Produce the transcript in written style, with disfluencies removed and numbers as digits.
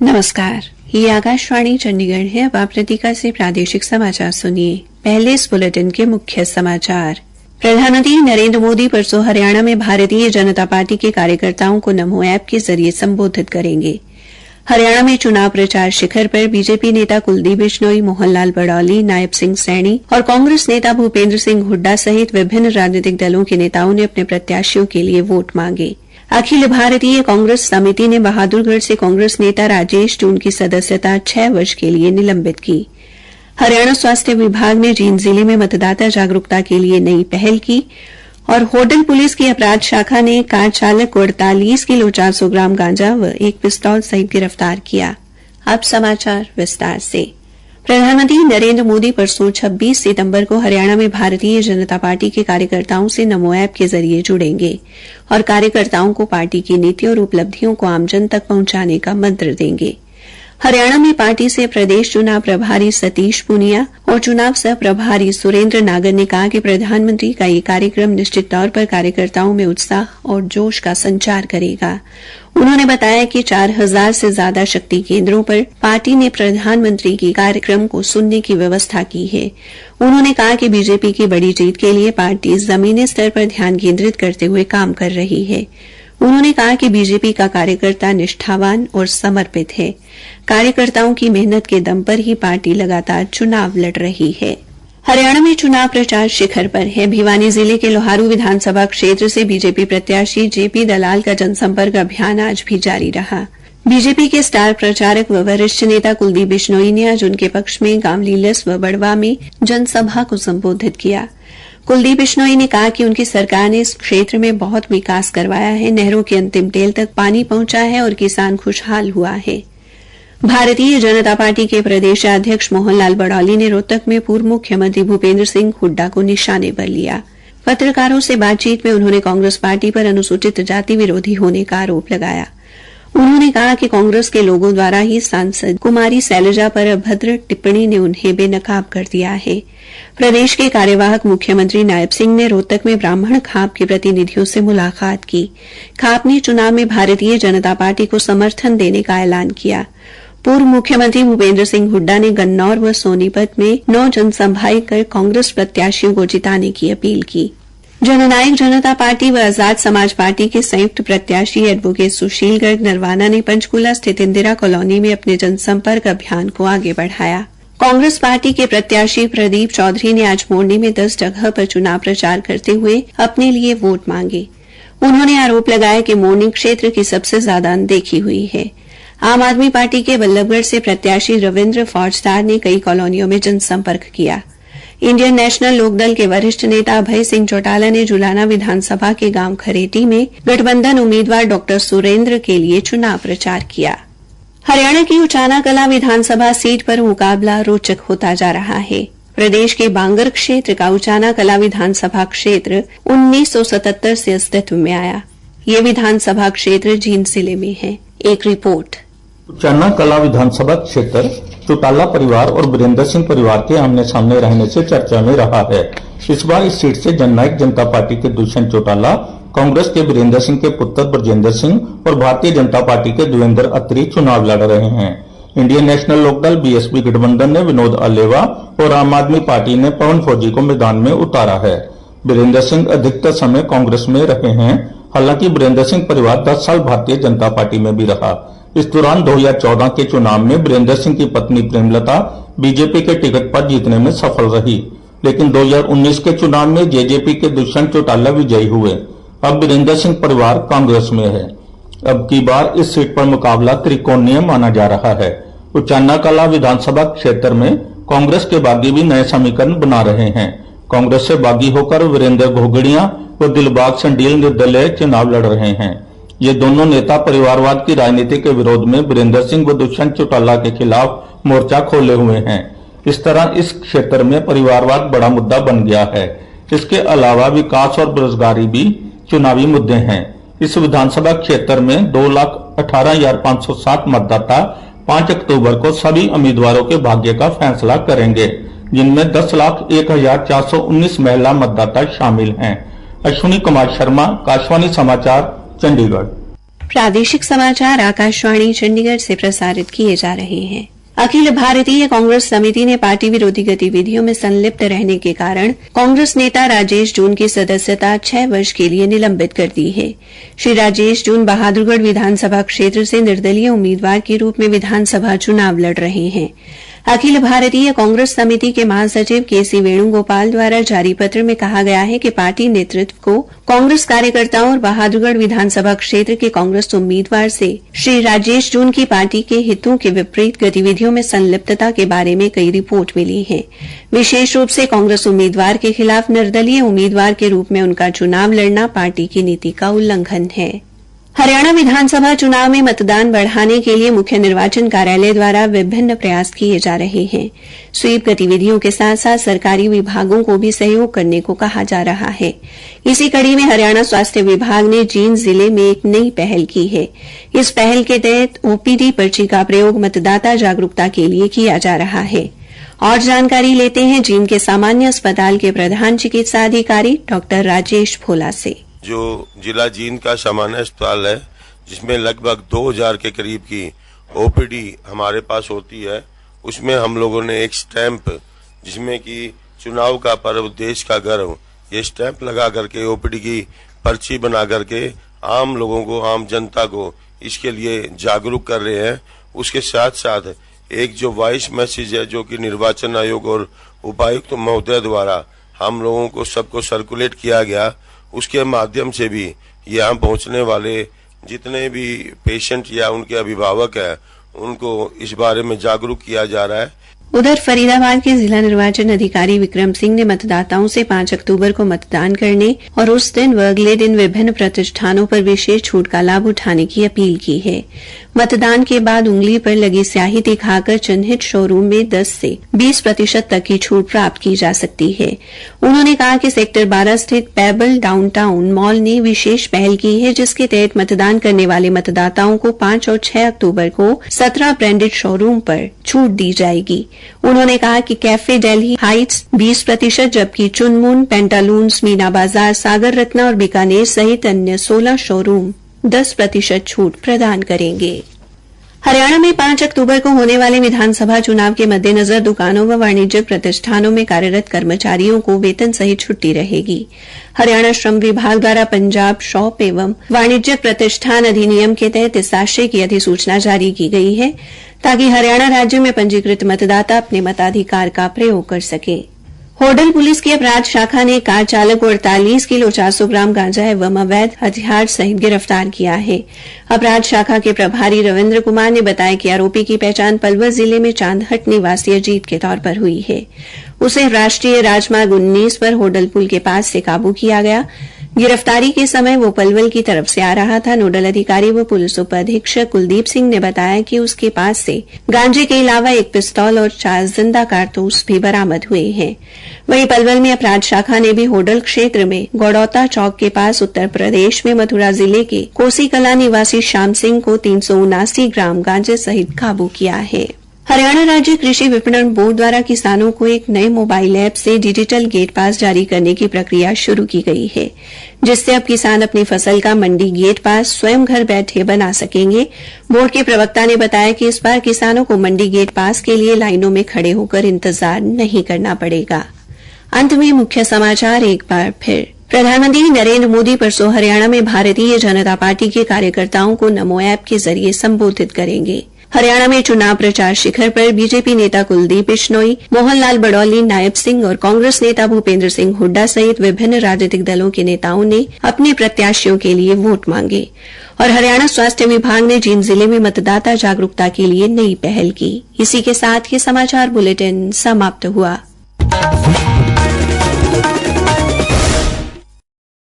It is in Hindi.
नमस्कार, ये आकाशवाणी चंडीगढ़ है। अब आप प्रतीका से प्रादेशिक समाचार सुनिए। पहले इस बुलेटिन के मुख्य समाचार। प्रधानमंत्री नरेंद्र मोदी परसों हरियाणा में भारतीय जनता पार्टी के कार्यकर्ताओं को नमो ऐप के जरिए संबोधित करेंगे। हरियाणा में चुनाव प्रचार शिखर पर बीजेपी नेता कुलदीप बिश्नोई, मोहन लाल बड़ौली, नायब सिंह सैनी और कांग्रेस नेता भूपेंद्र सिंह हुड्डा सहित विभिन्न राजनीतिक दलों के नेताओं ने अपने प्रत्याशियों के लिए वोट मांगे। अखिल भारतीय कांग्रेस समिति ने बहादुरगढ़ से कांग्रेस नेता राजेश टून की सदस्यता 6 वर्ष के लिए निलंबित की। हरियाणा स्वास्थ्य विभाग ने जींद जिले में मतदाता जागरूकता के लिए नई पहल की और होडल पुलिस की अपराध शाखा ने कार चालक को 48 किलो 400 ग्राम गांजा व एक पिस्तौल सहित गिरफ्तार किया। अब समाचार विस्तार से। प्रधानमंत्री नरेंद्र मोदी परसों 26 सितंबर को हरियाणा में भारतीय जनता पार्टी के कार्यकर्ताओं से नमो ऐप के जरिए जुड़ेंगे और कार्यकर्ताओं को पार्टी की नीति और उपलब्धियों को आमजन तक पहुंचाने का मंत्र देंगे। हरियाणा में पार्टी से प्रदेश चुनाव प्रभारी सतीश पुनिया और चुनाव सह प्रभारी सुरेंद्र नागर ने कहा कि प्रधानमंत्री का ये कार्यक्रम निश्चित तौर पर कार्यकर्ताओं में उत्साह और जोश का संचार करेगा। उन्होंने बताया कि 4000 से ज्यादा शक्ति केंद्रों पर पार्टी ने प्रधानमंत्री के कार्यक्रम को सुनने की व्यवस्था की है। उन्होंने कहा कि बीजेपी की बड़ी जीत के लिए पार्टी जमीनी स्तर पर ध्यान केंद्रित करते हुए काम कर रही है। उन्होंने कहा कि बीजेपी का कार्यकर्ता निष्ठावान और समर्पित है। कार्यकर्ताओं की मेहनत के दम पर ही पार्टी लगातार चुनाव लड़ रही है। हरियाणा में चुनाव प्रचार शिखर पर है। भिवानी जिले के लोहारू विधानसभा क्षेत्र से बीजेपी प्रत्याशी जेपी दलाल का जनसंपर्क अभियान आज भी जारी रहा। बीजेपी के स्टार प्रचारक व वरिष्ठ नेता कुलदीप बिश्नोई ने आज उनके पक्ष में गांव लीलस व बड़वा में जनसभा को संबोधित किया। कुलदीप बिश्नोई ने कहा कि उनकी सरकार ने इस क्षेत्र में बहुत विकास करवाया है, नहरों के अंतिम टेल तक पानी पहुंचा है और किसान खुशहाल हुआ है। भारतीय जनता पार्टी के प्रदेश अध्यक्ष मोहन लाल बड़ौली ने रोहतक में पूर्व मुख्यमंत्री भूपेंद्र सिंह हुड्डा को निशाने पर लिया। पत्रकारों से बातचीत में उन्होंने कांग्रेस पार्टी पर अनुसूचित जाति विरोधी होने का आरोप लगाया। उन्होंने कहा कि कांग्रेस के लोगों द्वारा ही सांसद कुमारी सैलजा पर अभद्र टिप्पणी ने उन्हें बेनकाब कर दिया है। प्रदेश के कार्यवाहक मुख्यमंत्री नायब सिंह ने रोहतक में ब्राह्मण खाप के प्रतिनिधियों से मुलाकात की। खाप ने चुनाव में भारतीय जनता पार्टी को समर्थन देने का ऐलान किया। पूर्व मुख्यमंत्री भूपेंद्र सिंह हुड्डा ने गन्नौर व सोनीपत में 9 जनसभाएं कर कांग्रेस प्रत्याशियों को जिताने की अपील की। जननायक जनता पार्टी व आजाद समाज पार्टी के संयुक्त प्रत्याशी एडवोकेट सुशील गर्ग नरवाना ने पंचकूला स्थित इंदिरा कॉलोनी में अपने जनसंपर्क अभियान को आगे बढ़ाया। कांग्रेस पार्टी के प्रत्याशी प्रदीप चौधरी ने आज मोरनी में 10 जगह पर चुनाव प्रचार करते हुए अपने लिए वोट मांगे। उन्होंने आरोप लगाया कि मोरनी क्षेत्र की सबसे ज्यादा अनदेखी हुई है। आम आदमी पार्टी के बल्लभगढ़ से प्रत्याशी रविन्द्र फौजदार ने कई कॉलोनियों में जनसंपर्क किया। इंडियन नेशनल लोकदल के वरिष्ठ नेता अभय सिंह चौटाला ने जुलाना विधानसभा के गांव खरेटी में गठबंधन उम्मीदवार डॉ सुरेंद्र के लिए चुनाव प्रचार किया। हरियाणा की उचाना कला विधानसभा सीट पर मुकाबला रोचक होता जा रहा है। प्रदेश के बांगर क्षेत्र का उचाना कला विधानसभा क्षेत्र 1977 से अस्तित्व में आया। ये विधानसभा क्षेत्र जींद जिले में है। एक रिपोर्ट। उचाना कला विधानसभा क्षेत्र चौटाला परिवार और वीरेंद्र सिंह परिवार के आमने सामने रहने से चर्चा में रहा है। इस बार इस सीट से जननायक जनता पार्टी के दुष्यंत चौटाला, कांग्रेस के वीरेंद्र सिंह के पुत्र ब्रजेंद्र सिंह और भारतीय जनता पार्टी के देवेंद्र अत्री चुनाव लड़ रहे हैं। इंडियन नेशनल लोकदल बीएसपी गठबंधन ने विनोद अलेवा और आम आदमी पार्टी ने पवन फौजी को मैदान में उतारा है। वीरेंद्र सिंह अधिकतर समय कांग्रेस में रहे हैं। हालांकि वीरेंद्र सिंह परिवार 10 साल भारतीय जनता पार्टी में भी रहा। इस दौरान 2014 के चुनाव में वीरेंद्र सिंह की पत्नी प्रेमलता बीजेपी के टिकट पर जीतने में सफल रही, लेकिन 2019 के चुनाव में जेजेपी के दुष्यंत चौटाला विजयी हुए। अब वीरेंद्र सिंह परिवार कांग्रेस में है। अब की बार इस सीट पर मुकाबला त्रिकोणीय माना जा रहा है। उचाना कला विधानसभा क्षेत्र में कांग्रेस के बागी भी नए समीकरण बना रहे हैं। कांग्रेस से बागी होकर वीरेंद्र घोगड़िया व दिलबाग संडील निर्दलीय चुनाव लड़ रहे हैं। ये दोनों नेता परिवारवाद की राजनीति के विरोध में वीरेंद्र सिंह व दुष्यंत चौटाला के खिलाफ मोर्चा खोले हुए हैं। इस तरह इस क्षेत्र में परिवारवाद बड़ा मुद्दा बन गया है। इसके अलावा विकास और बेरोजगारी भी चुनावी मुद्दे हैं। इस विधानसभा क्षेत्र में 2,18,507 मतदाता 5 अक्टूबर को सभी उम्मीदवारों के भाग्य का फैसला करेंगे, जिनमें 10,01,419 महिला मतदाता शामिल हैं। अश्विनी कुमार शर्मा, आकाशवाणी समाचार, चंडीगढ़। प्रादेशिक समाचार आकाशवाणी चंडीगढ़ से प्रसारित किए जा रहे हैं। अखिल भारतीय कांग्रेस समिति ने पार्टी विरोधी गतिविधियों में संलिप्त रहने के कारण कांग्रेस नेता राजेश जून की सदस्यता 6 वर्ष के लिए निलंबित कर दी है। श्री राजेश जून बहादुरगढ़ विधानसभा क्षेत्र से निर्दलीय उम्मीदवार के रूप में विधानसभा चुनाव लड़ रहे हैं। अखिल भारतीय कांग्रेस समिति के महासचिव केसी वेणुगोपाल द्वारा जारी पत्र में कहा गया है कि पार्टी नेतृत्व को कांग्रेस कार्यकर्ताओं और बहादुरगढ़ विधानसभा क्षेत्र के कांग्रेस उम्मीदवार से श्री राजेश जून की पार्टी के हितों के विपरीत गतिविधियों में संलिप्तता के बारे में कई रिपोर्ट मिली है। विशेष रूप से कांग्रेस उम्मीदवार के खिलाफ निर्दलीय उम्मीदवार के रूप में उनका चुनाव लड़ना पार्टी की नीति का उल्लंघन है। हरियाणा विधानसभा चुनाव में मतदान बढ़ाने के लिए मुख्य निर्वाचन कार्यालय द्वारा विभिन्न प्रयास किए जा रहे हैं। स्वीप गतिविधियों के साथ साथ सरकारी विभागों को भी सहयोग करने को कहा जा रहा है। इसी कड़ी में हरियाणा स्वास्थ्य विभाग ने जींद जिले में एक नई पहल की है। इस पहल के तहत ओपीडी पर्ची का प्रयोग मतदाता जागरूकता के लिए किया जा रहा है। और जानकारी लेते हैं जींद के सामान्य अस्पताल के प्रधान चिकित्सा अधिकारी डॉक्टर राजेश भोला से। जो जिला जींद का सामान्य अस्पताल है, जिसमें लगभग 2000 के करीब की ओपीडी हमारे पास होती है, उसमें हम लोगों ने एक स्टैंप, जिसमें कि चुनाव का पर्व देश का गर्व, ये स्टैंप लगा करके ओपीडी की पर्ची बना करके आम लोगों को, आम जनता को इसके लिए जागरूक कर रहे हैं। उसके साथ साथ एक जो वॉइस मैसेज है, जो कि निर्वाचन आयोग और उपायुक्त महोदय द्वारा हम लोगों को सबको सर्कुलेट किया गया, उसके माध्यम से भी यहाँ पहुँचने वाले जितने भी पेशेंट या उनके अभिभावक हैं, उनको इस बारे में जागरूक किया जा रहा है। उधर फरीदाबाद के जिला निर्वाचन अधिकारी विक्रम सिंह ने मतदाताओं से 5 अक्टूबर को मतदान करने और उस दिन व अगले दिन विभिन्न प्रतिष्ठानों पर विशेष छूट का लाभ उठाने की अपील की है। मतदान के बाद उंगली पर लगी स्याही दिखाकर चिन्हित शोरूम में 10 से 20% तक की छूट प्राप्त की जा सकती है। उन्होंने कहा कि सेक्टर 12 स्थित पेबल डाउनटाउन मॉल ने विशेष पहल की है, जिसके तहत मतदान करने वाले मतदाताओं को 5 और 6 अक्टूबर को 17 ब्रांडेड शोरूम पर छूट दी जाएगी। उन्होंने कहा कि कैफे दिल्ली हाइट्स 20%, जबकि चुनमुन, पेंटालून्स, मीना बाजार, सागर रत्ना और बीकानेर सहित अन्य 16 शोरूम 10% छूट प्रदान करेंगे। हरियाणा में 5 अक्टूबर को होने वाले विधानसभा चुनाव के मद्देनजर दुकानों व वाणिज्यिक प्रतिष्ठानों में कार्यरत कर्मचारियों को वेतन सहित छुट्टी रहेगी। हरियाणा श्रम विभाग द्वारा पंजाब शॉप एवं वाणिज्यिक प्रतिष्ठान अधिनियम के तहत इस आशय की अधिसूचना जारी की गई है, ताकि हरियाणा राज्य में पंजीकृत मतदाता अपने मताधिकार का प्रयोग कर सके। होडल पुलिस की अपराध शाखा ने कार चालक को 48 किलो 400 ग्राम गांजा एवं अवैध हथियार सहित गिरफ्तार किया है। अपराध शाखा के प्रभारी रविन्द्र कुमार ने बताया कि आरोपी की पहचान पलवल जिले में चांदहट निवासी अजीत के तौर पर हुई है। उसे राष्ट्रीय राजमार्ग 19 पर होडल पुल के पास से काबू किया गया। गिरफ्तारी के समय वो पलवल की तरफ से आ रहा था। नोडल अधिकारी व पुलिस उप अधीक्षक कुलदीप सिंह ने बताया कि उसके पास से गांजे के अलावा एक पिस्तौल और 4 जिंदा कारतूस भी बरामद हुए हैं। वहीं पलवल में अपराध शाखा ने भी होडल क्षेत्र में गौड़ौता चौक के पास उत्तर प्रदेश में मथुरा जिले के कोसीकला निवासी श्याम सिंह को 379 ग्राम गांजे सहित काबू किया है। हरियाणा राज्य कृषि विपणन बोर्ड द्वारा किसानों को एक नए मोबाइल ऐप से डिजिटल गेट पास जारी करने की प्रक्रिया शुरू की गई है, जिससे अब किसान अपनी फसल का मंडी गेट पास स्वयं घर बैठे बना सकेंगे। बोर्ड के प्रवक्ता ने बताया कि इस बार किसानों को मंडी गेट पास के लिए लाइनों में खड़े होकर इंतजार नहीं करना पड़ेगा। अंत में मुख्य समाचार एक बार फिर। प्रधानमंत्री नरेंद्र मोदी परसों हरियाणा में भारतीय जनता पार्टी के कार्यकर्ताओं को नमो ऐप के जरिए संबोधित करेंगे। हरियाणा में चुनाव प्रचार शिखर पर बीजेपी नेता कुलदीप बिश्नोई, मोहनलाल बडौली, नायब सिंह और कांग्रेस नेता भूपेंद्र सिंह हुड्डा सहित विभिन्न राजनीतिक दलों के नेताओं ने अपने प्रत्याशियों के लिए वोट मांगे। और हरियाणा स्वास्थ्य विभाग ने जींद जिले में मतदाता जागरूकता के लिए नई पहल की। इसी के साथ ये समाचार बुलेटिन समाप्त हुआ।